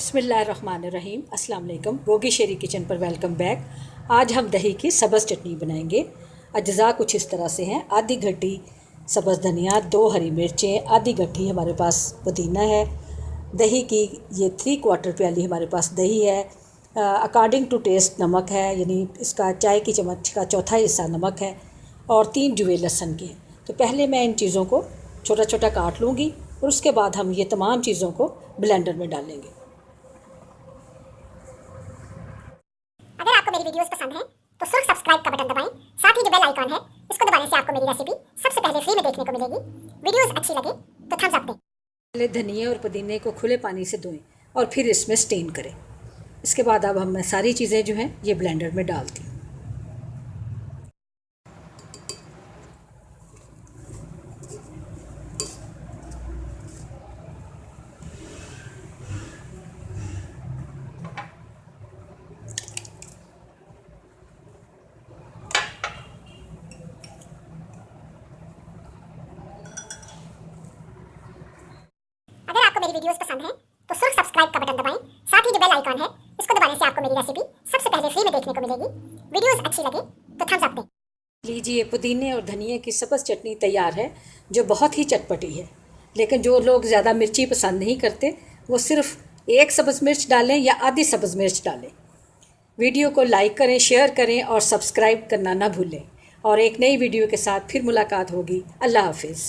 बिस्मिल्लाहिर्रहमानिर्रहीम। अस्सलाम वालेकुम। गोगी शेरी किचन पर वेलकम बैक। आज हम दही की सब्ज़ चटनी बनाएंगे। अज्जा कुछ इस तरह से हैं। आधी गड्डी सब्ज़ धनिया, 2 हरी मिर्चें, आधी गड्डी हमारे पास पुदीना है। दही की ये 3/4 प्याली हमारे पास दही है। अकॉर्डिंग टू टेस्ट नमक है, यानी इसका चाय की चम्मच का चौथा हिस्सा नमक है और 3 जुए लहसुन के। तो पहले मैं इन चीज़ों को छोटा छोटा काट लूँगी और उसके बाद हम ये तमाम चीज़ों को ब्लेंडर में डालेंगे। अगर आपको मेरी वीडियोस पसंद हैं तो सिर्फ सब्सक्राइब का बटन दबाएं, साथ ही जो बेल आइकॉन है इसको दबाने से आपको मेरी रेसिपी सबसे पहले फ्री में देखने को मिलेगी। वीडियोस अच्छी लगे तो थम्स अप दें। पहले धनिए और पुदीने को खुले पानी से धोएं और फिर इसमें स्टेन करें। इसके बाद अब मैं सारी चीज़ें जो हैं ये ब्लेंडर में डालती हूँ। अगर आपको मेरी वीडियोस पसंद हैं तो सिर्फ सब्सक्राइब का बटन दबाएं, साथ ही जो बेल आइकॉन है इसको दबाने से आपको मेरी रेसिपी सबसे पहले फ्री में देखने को मिलेगी। वीडियोस अच्छी लगे तो थम्स अप दें। लीजिए, पुदीने और धनिए की सब्ज़ चटनी तैयार है, जो बहुत ही चटपटी है। लेकिन जो लोग ज़्यादा मिर्ची पसंद नहीं करते वो सिर्फ एक सब्ज़ मिर्च डालें या आधी सब्ज़ मिर्च डालें। वीडियो को लाइक करें, शेयर करें और सब्सक्राइब करना ना भूलें। और एक नई वीडियो के साथ फिर मुलाकात होगी। अल्लाह हाफिज़।